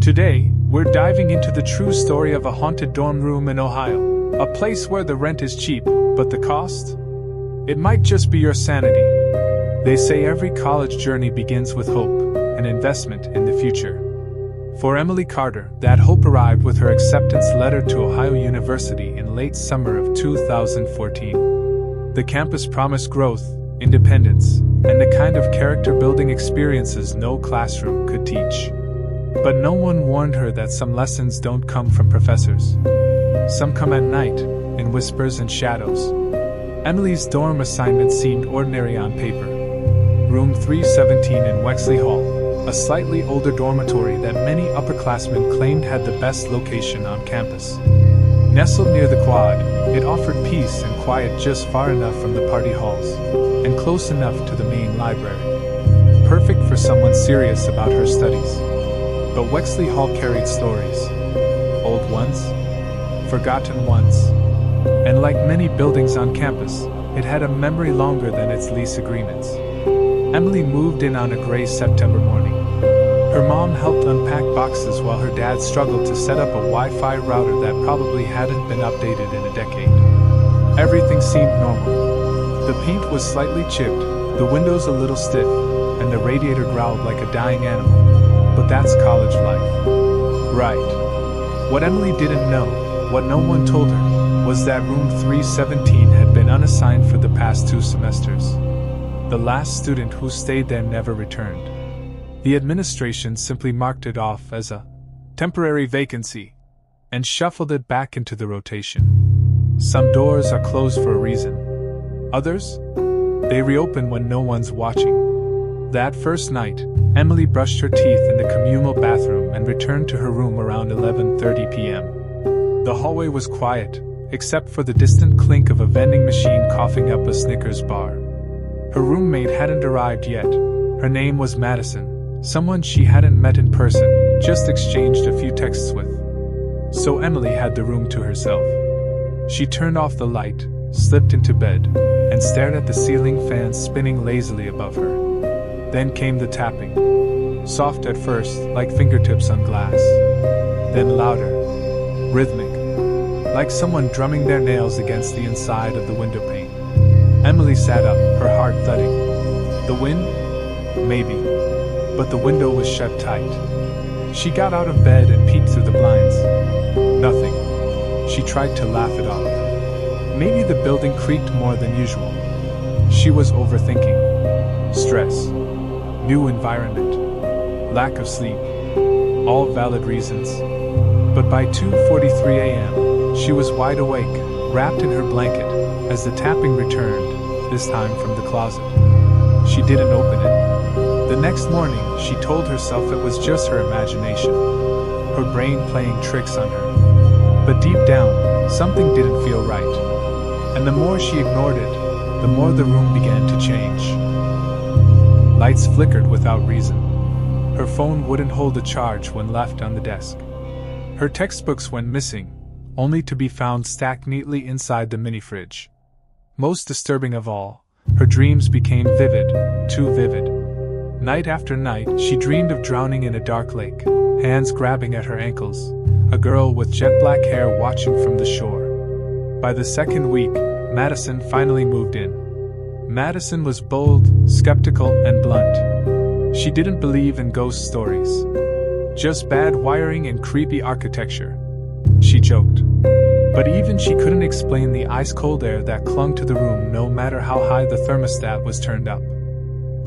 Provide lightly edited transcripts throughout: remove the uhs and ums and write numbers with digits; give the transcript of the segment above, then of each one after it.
Today, we're diving into the true story of a haunted dorm room in Ohio, a place where the rent is cheap, but the cost? It might just be your sanity. They say every college journey begins with hope, an investment in the future. For Emily Carter, that hope arrived with her acceptance letter to Ohio University in late summer of 2014. The campus promised growth, independence, and the kind of character-building experiences no classroom could teach. But no one warned her that some lessons don't come from professors. Some come at night, in whispers and shadows. Emily's dorm assignment seemed ordinary on paper. Room 317 in Wexley Hall, a slightly older dormitory that many upperclassmen claimed had the best location on campus. Nestled near the quad, it offered peace and quiet just far enough from the party halls, and close enough to the main library. Perfect for someone serious about her studies. But Wexley Hall carried stories. Old ones, forgotten ones. And like many buildings on campus, it had a memory longer than its lease agreements. Emily moved in on a gray September morning. Her mom helped unpack boxes while her dad struggled to set up a Wi-Fi router that probably hadn't been updated in a decade. Everything seemed normal. The paint was slightly chipped, the windows a little stiff, and the radiator growled like a dying animal. But that's college life. Right. What Emily didn't know, what no one told her, was that room 317 had been unassigned for the past 2 semesters. The last student who stayed there never returned. The administration simply marked it off as a temporary vacancy and shuffled it back into the rotation. Some doors are closed for a reason. Others? They reopen when no one's watching. That first night, Emily brushed her teeth in the communal bathroom and returned to her room around 11:30 p.m. The hallway was quiet, except for the distant clink of a vending machine coughing up a Snickers bar. Her roommate hadn't arrived yet. Her name was Madison, someone she hadn't met in person, just exchanged a few texts with. So Emily had the room to herself. She turned off the light, slipped into bed, and stared at the ceiling fans spinning lazily above her. Then came the tapping. Soft at first, like fingertips on glass. Then louder, rhythmic, like someone drumming their nails against the inside of the window pane. Emily sat up, her heart thudding. The wind? Maybe. But the window was shut tight. She got out of bed and peeked through the blinds. Nothing. She tried to laugh it off. Maybe the building creaked more than usual. She was overthinking. Stress. New environment. Lack of sleep. All valid reasons. But by 2:43 a.m., she was wide awake, wrapped in her blanket, as the tapping returned, this time from the closet. She didn't open it. The next morning, she told herself it was just her imagination, her brain playing tricks on her. But deep down, something didn't feel right. And the more she ignored it, the more the room began to change. Lights flickered without reason. Her phone wouldn't hold a charge when left on the desk. Her textbooks went missing, only to be found stacked neatly inside the mini-fridge. Most disturbing of all, her dreams became vivid, too vivid. Night after night, she dreamed of drowning in a dark lake, hands grabbing at her ankles, a girl with jet black hair watching from the shore. By the second week, Madison finally moved in. Madison was bold, skeptical, and blunt. She didn't believe in ghost stories. Just bad wiring and creepy architecture, she joked. But even she couldn't explain the ice-cold air that clung to the room no matter how high the thermostat was turned up.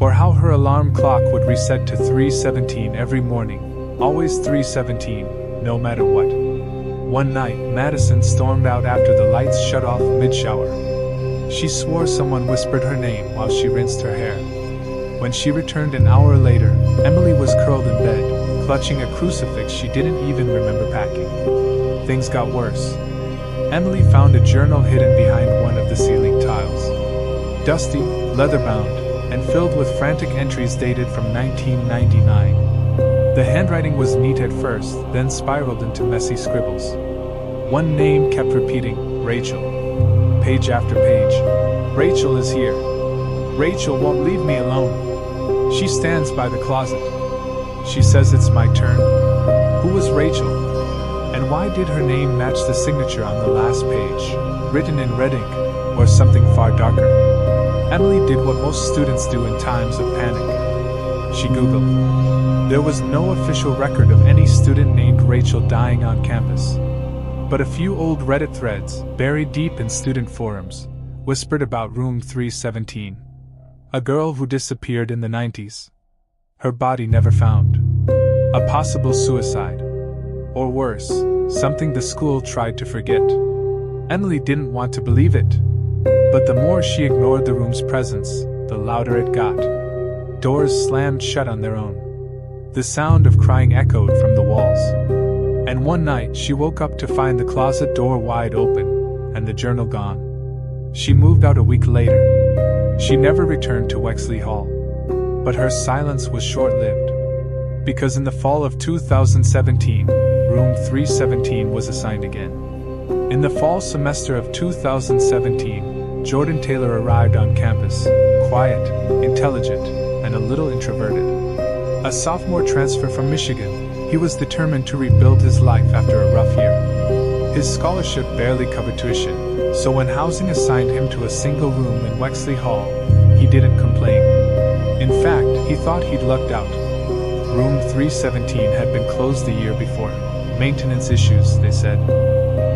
Or how her alarm clock would reset to 3:17 every morning, always 3:17, no matter what. One night, Madison stormed out after the lights shut off mid-shower. She swore someone whispered her name while she rinsed her hair. When she returned an hour later, Emily was curled in bed, clutching a crucifix she didn't even remember packing. Things got worse. Emily found a journal hidden behind one of the ceiling tiles. Dusty, leather-bound, and filled with frantic entries dated from 1999. The handwriting was neat at first, then spiraled into messy scribbles. One name kept repeating, Rachel. Page after page. Rachel is here. Rachel won't leave me alone. She stands by the closet. She says it's my turn. Who was Rachel. And why did her name match the signature on the last page, written in red ink, or something far darker? Emily did what most students do in times of panic. She Googled. There was no official record of any student named Rachel dying on campus. But a few old Reddit threads, buried deep in student forums, whispered about room 317. A girl who disappeared in the 90s. Her body never found. A possible suicide. Or worse, something the school tried to forget. Emily didn't want to believe it. But the more she ignored the room's presence, the louder it got. Doors slammed shut on their own. The sound of crying echoed from the walls. And one night she woke up to find the closet door wide open, and the journal gone. She moved out a week later. She never returned to Wexley Hall. But her silence was short-lived. Because in the fall of 2017, room 317 was assigned again. In the fall semester of 2017, Jordan Taylor arrived on campus, quiet, intelligent, and a little introverted. A sophomore transfer from Michigan, he was determined to rebuild his life after a rough year. His scholarship barely covered tuition, so when housing assigned him to a single room in Wexley Hall, he didn't complain. In fact, he thought he'd lucked out. Room 317 had been closed the year before. Maintenance issues, they said.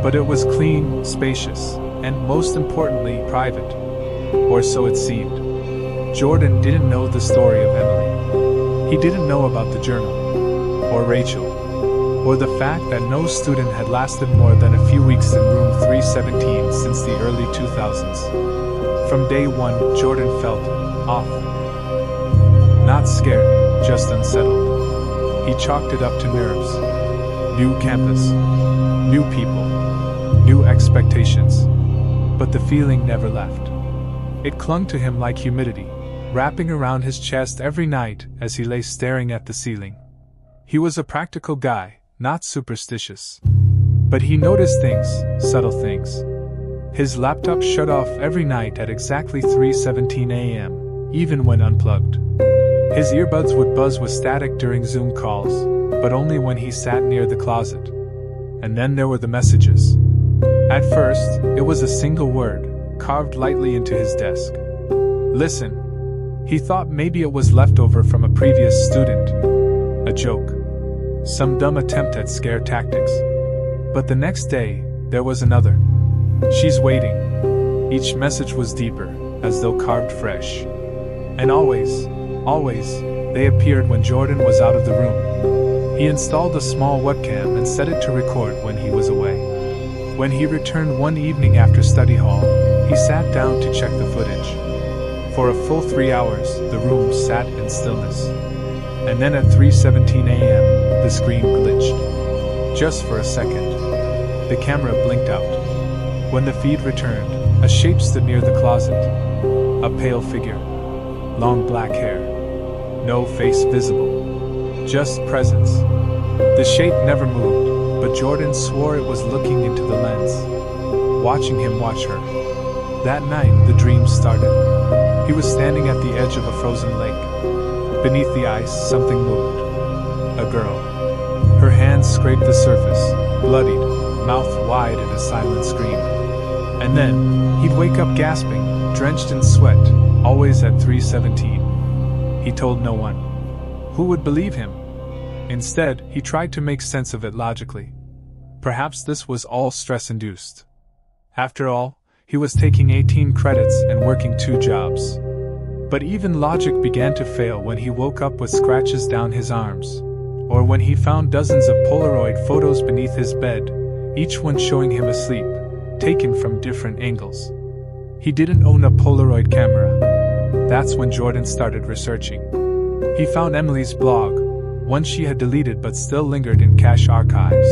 But it was clean, spacious, and most importantly, private. Or so it seemed. Jordan didn't know the story of Emily. He didn't know about the journal, or Rachel, or the fact that no student had lasted more than a few weeks in room 317 since the early 2000s. From day one, Jordan felt off. Not scared, just unsettled. He chalked it up to nerves. New campus, new people, new expectations. But the feeling never left. It clung to him like humidity, wrapping around his chest every night as he lay staring at the ceiling. He was a practical guy, not superstitious. But he noticed things, subtle things. His laptop shut off every night at exactly 3:17 a.m., even when unplugged. His earbuds would buzz with static during Zoom calls, but only when he sat near the closet. And then there were the messages. At first, it was a single word, carved lightly into his desk. Listen. He thought maybe it was leftover from a previous student. A joke. Some dumb attempt at scare tactics. But the next day, there was another. She's waiting. Each message was deeper, as though carved fresh. And always, they appeared when Jordan was out of the room. He installed a small webcam and set it to record when he was away. When he returned one evening after study hall, he sat down to check the footage. For a full 3 hours, the room sat in stillness. And then at 3:17 a.m., the screen glitched. Just for a second. The camera blinked out. When the feed returned, a shape stood near the closet. A pale figure. Long black hair. No face visible. Just presence. The shape never moved, but Jordan swore it was looking into the lens. Watching him watch her. That night, the dream started. He was standing at the edge of a frozen lake. Beneath the ice, something moved. A girl. Her hands scraped the surface, bloodied, mouth wide in a silent scream. And then, he'd wake up gasping, drenched in sweat, always at 3:17. He told no one. Who would believe him? Instead, he tried to make sense of it logically. Perhaps this was all stress-induced. After all, he was taking 18 credits and working 2 jobs. But even logic began to fail when he woke up with scratches down his arms, or when he found dozens of Polaroid photos beneath his bed, each one showing him asleep, taken from different angles. He didn't own a Polaroid camera. That's when Jordan started researching. He found Emily's blog, one she had deleted but still lingered in cache archives.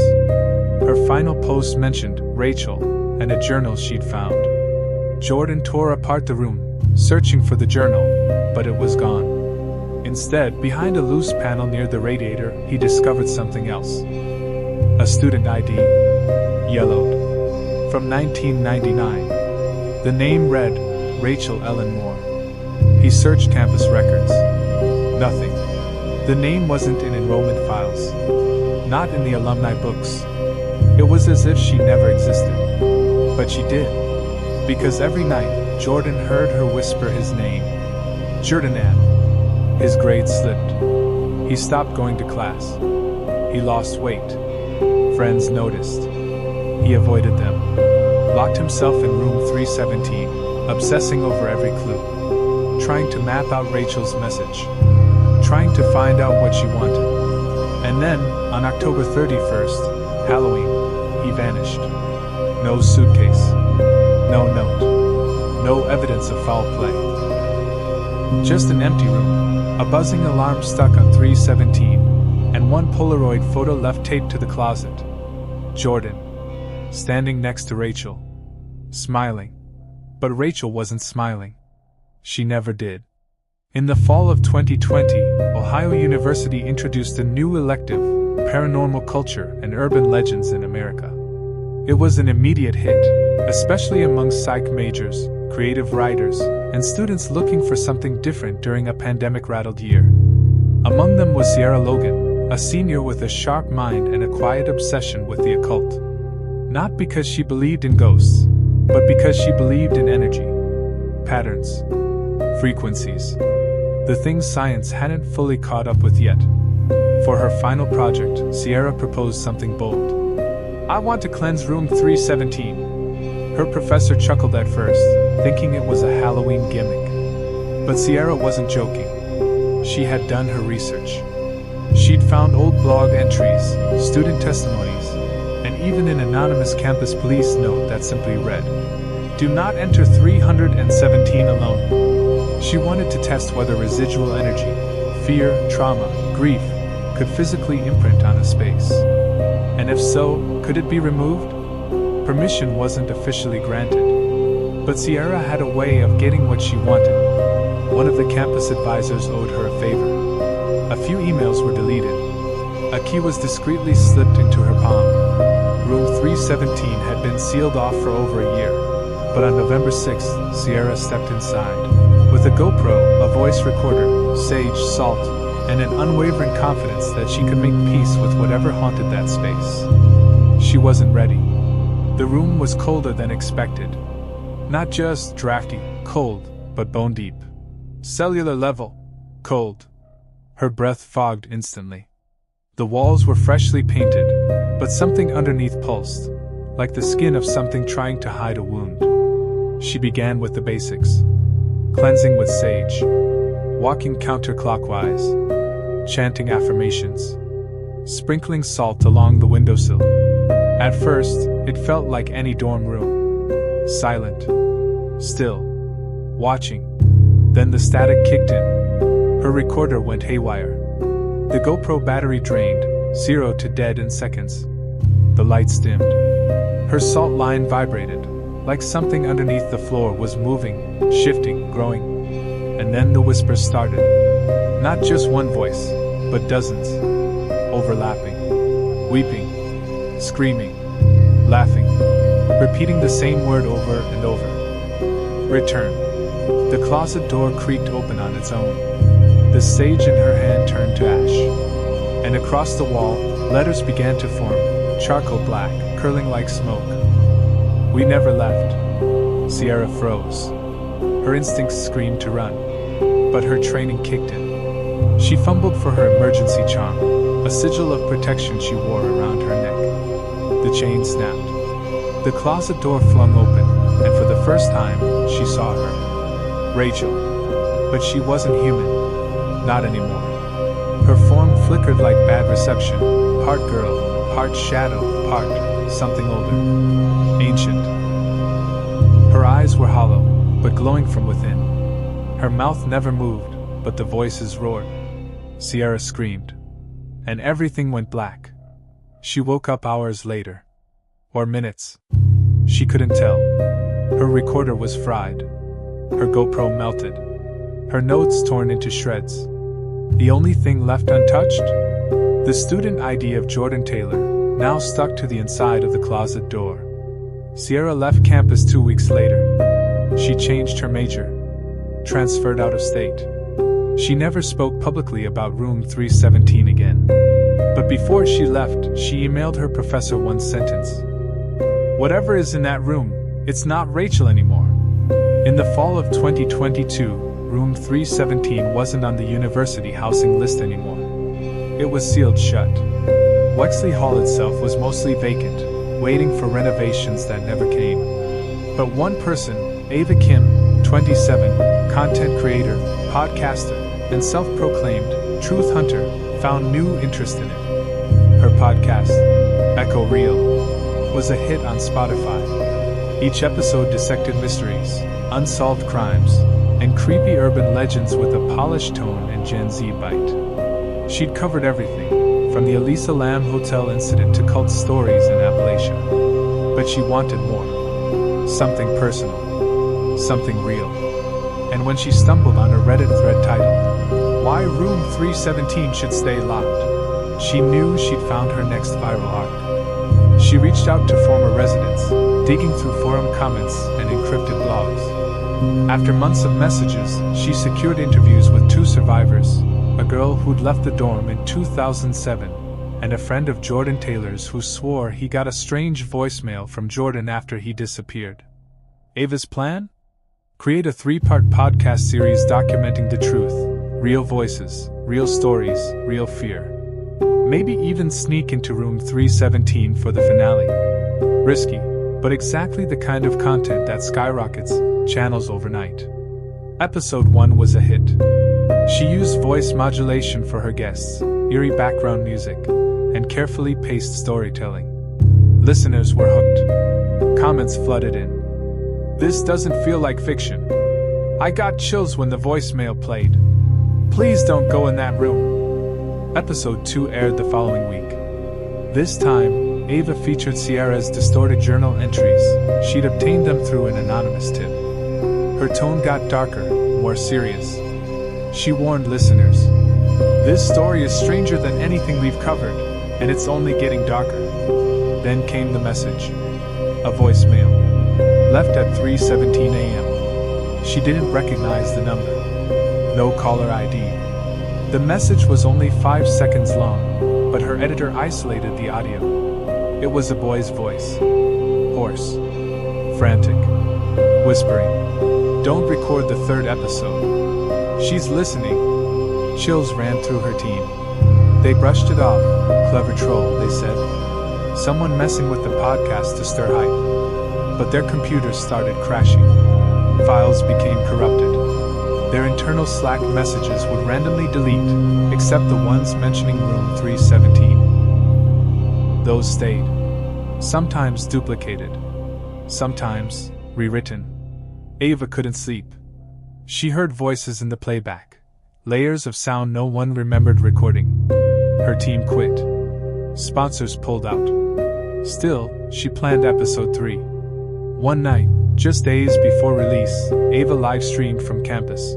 Her final post mentioned Rachel and a journal she'd found. Jordan tore apart the room, searching for the journal, but it was gone. Instead, behind a loose panel near the radiator, he discovered something else. A student ID. Yellowed. From 1999. The name read, Rachel Ellen Moore. He searched campus records. Nothing. The name wasn't in enrollment files. not in the alumni books. It was as if she never existed. But she did. Because every night, Jordan heard her whisper his name. Jordan. His grades slipped. He stopped going to class. He lost weight. Friends noticed. He avoided them. Locked himself in room 317, obsessing over every clue. Trying to map out Rachel's message. Trying to find out what she wanted. And then, on October 31st, Halloween, he vanished. No suitcase. No note. No evidence of foul play. Just an empty room, a buzzing alarm stuck on 317, and one Polaroid photo left taped to the closet. Jordan, standing next to Rachel, smiling. But Rachel wasn't smiling. She never did. In the fall of 2020, Ohio University introduced a new elective, Paranormal Culture and Urban Legends in America. It was an immediate hit, especially among psych majors, creative writers, and students looking for something different during a pandemic-rattled year. Among them was Sierra Logan, a senior with a sharp mind and a quiet obsession with the occult. Not because she believed in ghosts, but because she believed in energy, patterns, frequencies, the things science hadn't fully caught up with yet. For her final project, Sierra proposed something bold. "I want to cleanse room 317. Her professor chuckled at first, thinking it was a Halloween gimmick. But Sierra wasn't joking. She had done her research. She'd found old blog entries, student testimonies, and even an anonymous campus police note that simply read, "Do not enter 317 alone." She wanted to test whether residual energy, fear, trauma, grief, could physically imprint on a space. And if so, could it be removed? Permission wasn't officially granted. But Sierra had a way of getting what she wanted. One of the campus advisors owed her a favor. A few emails were deleted. A key was discreetly slipped into her palm. Room 317 had been sealed off for over a year. But on November 6th, Sierra stepped inside. With a GoPro, a voice recorder, sage, salt, and an unwavering confidence that she could make peace with whatever haunted that space. She wasn't ready. The room was colder than expected. Not just drafty, cold, but bone deep. Cellular level, cold. Her breath fogged instantly. The walls were freshly painted, but something underneath pulsed, like the skin of something trying to hide a wound. She began with the basics. Cleansing with sage. Walking counterclockwise. Chanting affirmations. Sprinkling salt along the windowsill. At first, it felt like any dorm room. Silent. Still. Watching. Then the static kicked in. Her recorder went haywire. The GoPro battery drained, 0 to dead in seconds. The lights dimmed. Her salt line vibrated, like something underneath the floor was moving, shifting, growing. And then the whispers started. Not just one voice, but dozens. Overlapping. Weeping. Screaming. Laughing. Repeating the same word over and over. Return. The closet door creaked open on its own. The sage in her hand turned to ash. And across the wall, letters began to form, charcoal black, curling like smoke. We never left. Sierra froze. Her instincts screamed to run. But her training kicked in. She fumbled for her emergency charm, a sigil of protection she wore around her neck. The chain snapped. The closet door flung open, and for the first time, she saw her. Rachel. But she wasn't human. Not anymore. Her form flickered like bad reception, part girl, part shadow, part something older. Ancient. Her eyes were hollow, but glowing from within. Her mouth never moved, but the voices roared. Sierra screamed. And everything went black. She woke up hours later. Or minutes. She couldn't tell. Her recorder was fried. Her GoPro melted. Her notes torn into shreds. The only thing left untouched? The student ID of Jordan Taylor, now stuck to the inside of the closet door. Sierra left campus 2 weeks later. She changed her major. Transferred out of state. She never spoke publicly about room 317 again. But before she left, she emailed her professor one sentence. "Whatever is in that room, it's not Rachel anymore." In the fall of 2022, room 317 wasn't on the university housing list anymore. It was sealed shut. Wexley Hall itself was mostly vacant, waiting for renovations that never came. But one person, Ava Kim, 27, content creator, podcaster, and self-proclaimed truth hunter, found new interest in it. Her podcast, Echo Real, was a hit on Spotify. Each episode dissected mysteries, unsolved crimes, and creepy urban legends with a polished tone and Gen Z bite. She'd covered everything, from the Elisa Lam Hotel incident to cult stories in Appalachia. But she wanted more. Something personal. Something real. And when she stumbled on a Reddit thread titled, "Why Room 317 Should Stay Locked," she knew she'd found her next viral arc. She reached out to former residents, digging through forum comments and encrypted blogs. After months of messages, she secured interviews with two survivors, a girl who'd left the dorm in 2007, and a friend of Jordan Taylor's who swore he got a strange voicemail from Jordan after he disappeared. Ava's plan? Create a 3-part podcast series documenting the truth, real voices, real stories, real fear. Maybe even sneak into room 317 for the finale. Risky, but exactly the kind of content that skyrockets channels overnight. Episode 1 was a hit. She used voice modulation for her guests, eerie background music, and carefully paced storytelling. Listeners were hooked. Comments flooded in. "This doesn't feel like fiction. I got chills when the voicemail played. Please don't go in that room." Episode 2 aired the following week. This time, Ava featured Sierra's distorted journal entries. She'd obtained them through an anonymous tip. Her tone got darker, more serious. She warned listeners, "This story is stranger than anything we've covered, and it's only getting darker." Then came the message. A voicemail. Left at 3:17 a.m. She didn't recognize the number. No caller ID. The message was only 5 seconds long, but her editor isolated the audio. It was a boy's voice. Hoarse. Frantic. Whispering. "Don't record the 3rd episode. She's listening." Chills ran through her team. They brushed it off. "Clever troll," they said. "Someone messing with the podcast to stir hype." But their computers started crashing. Files became corrupted. Their internal Slack messages would randomly delete, except the ones mentioning room 317. Those stayed. Sometimes duplicated. Sometimes rewritten. Ava couldn't sleep. She heard voices in the playback. Layers of sound no one remembered recording. Her team quit. Sponsors pulled out. Still, she planned episode 3. One night, just days before release, Ava live-streamed from campus.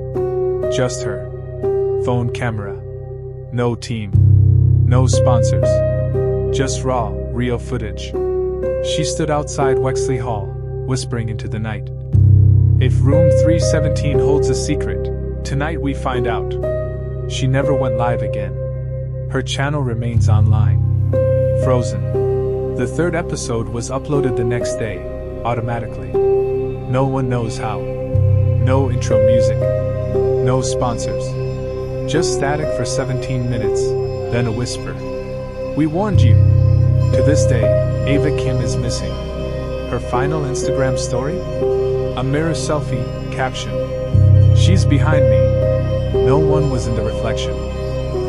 Just her. Phone camera. No team. No sponsors. Just raw, real footage. She stood outside Wexley Hall, whispering into the night. "If room 317 holds a secret, tonight we find out." She never went live again. Her channel remains online. Frozen. The 3rd episode was uploaded the next day, automatically. No one knows how. No intro music. No sponsors. Just static for 17 minutes, then a whisper. "We warned you." To this day, Ava Kim is missing. Her final Instagram story? A mirror selfie, caption. "She's behind me." No one was in the reflection.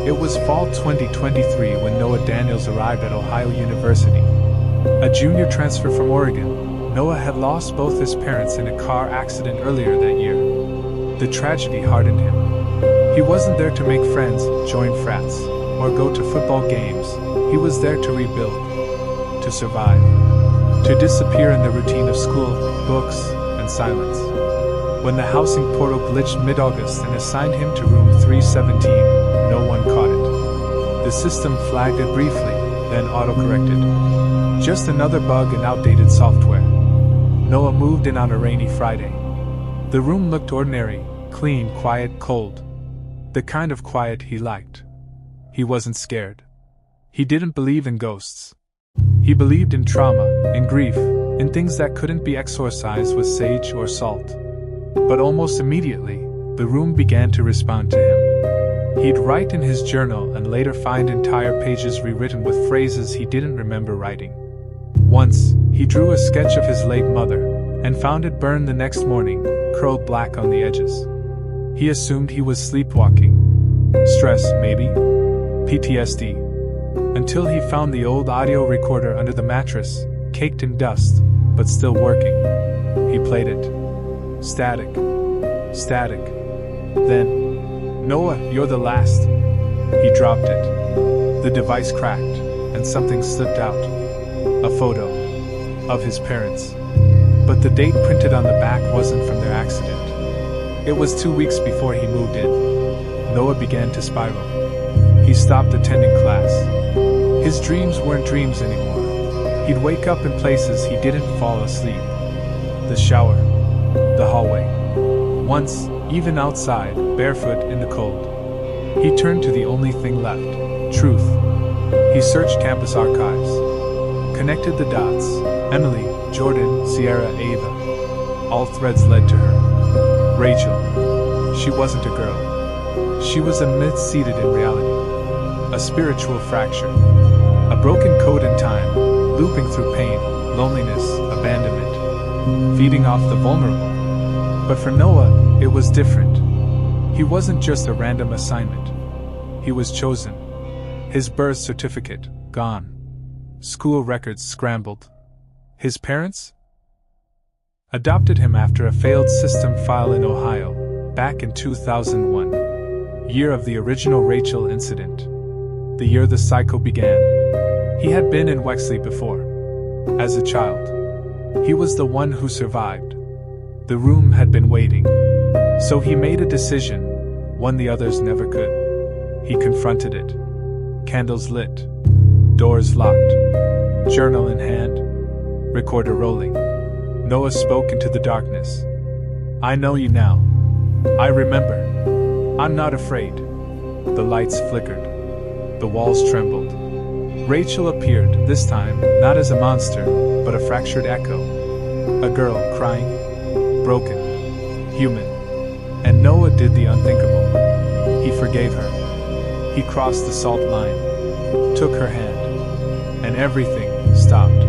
It was fall 2023 when Noah Daniels arrived at Ohio University. A junior transfer from Oregon, Noah had lost both his parents in a car accident earlier that year. The tragedy hardened him. He wasn't there to make friends, join frats, or go to football games. He was there to rebuild. To survive. To disappear in the routine of school, books, and silence. When the housing portal glitched mid-August and assigned him to room 317, no one caught it. The system flagged it briefly, then autocorrected. Just another bug in outdated software. Noah moved in on a rainy Friday. The room looked ordinary, clean, quiet, cold. The kind of quiet he liked. He wasn't scared. He didn't believe in ghosts. He believed in trauma, in grief, in things that couldn't be exorcised with sage or salt. But almost immediately, the room began to respond to him. He'd write in his journal and later find entire pages rewritten with phrases he didn't remember writing. Once, he drew a sketch of his late mother, and found it burned the next morning, curled black on the edges. He assumed he was sleepwalking. Stress, maybe? PTSD. Until he found the old audio recorder under the mattress, caked in dust, but still working. He played it. Static. Static. Then, "Noah, you're the last." He dropped it. The device cracked, and something slipped out. A photo. Of his parents. But the date printed on the back wasn't from their accident. It was 2 weeks before he moved in. Noah began to spiral. He stopped attending class. His dreams weren't dreams anymore. He'd wake up in places he didn't fall asleep. The shower. The hallway. Once, even outside, barefoot in the cold. He turned to the only thing left: truth. He searched campus archives. Connected the dots. Emily, Jordan, Sierra, Ava. All threads led to her. Rachel. She wasn't a girl. She was a myth seated in reality. A spiritual fracture. A broken code in time, looping through pain, loneliness, abandonment. Feeding off the vulnerable. But for Noah, it was different. He wasn't just a random assignment. He was chosen. His birth certificate, gone. School records scrambled. His parents? Adopted him after a failed system file in Ohio, back in 2001. Year of the original Rachel incident. The year the cycle began. He had been in Wexley before. As a child. He was the one who survived. The room had been waiting. So he made a decision, one the others never could. He confronted it. Candles lit. Doors locked. Journal in hand. Recorder rolling. Noah spoke into the darkness. "I know you now. I remember. I'm not afraid." The lights flickered. The walls trembled. Rachel appeared, this time, not as a monster, but a fractured echo. A girl crying. Broken. Human. And Noah did the unthinkable. He forgave her. He crossed the salt line. Took her hand. And everything stopped.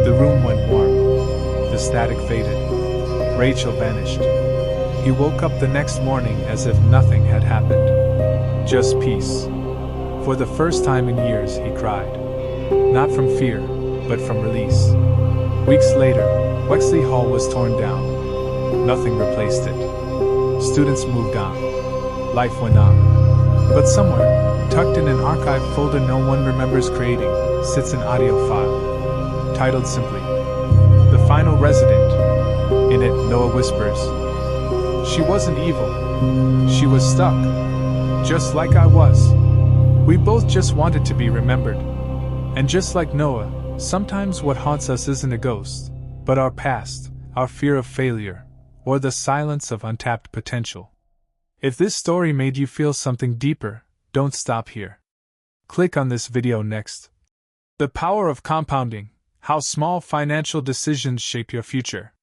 The room went warm. The static faded. Rachel vanished. He woke up the next morning as if nothing had happened. Just peace. For the first time in years, he cried. Not from fear, but from release. Weeks later, Wexley Hall was torn down. Nothing replaced it. Students moved on. Life went on. But somewhere, tucked in an archive folder no one remembers creating, sits an audio file. Titled simply, "The Final Resident." In it, Noah whispers, "She wasn't evil. She was stuck. Just like I was. We both just wanted to be remembered." And just like Noah, sometimes what haunts us isn't a ghost, but our past, our fear of failure, or the silence of untapped potential. If this story made you feel something deeper, don't stop here. Click on this video next. The power of compounding. How small financial decisions shape your future.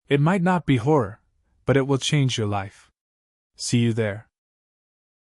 It might not be horror, but it will change your life. See you there.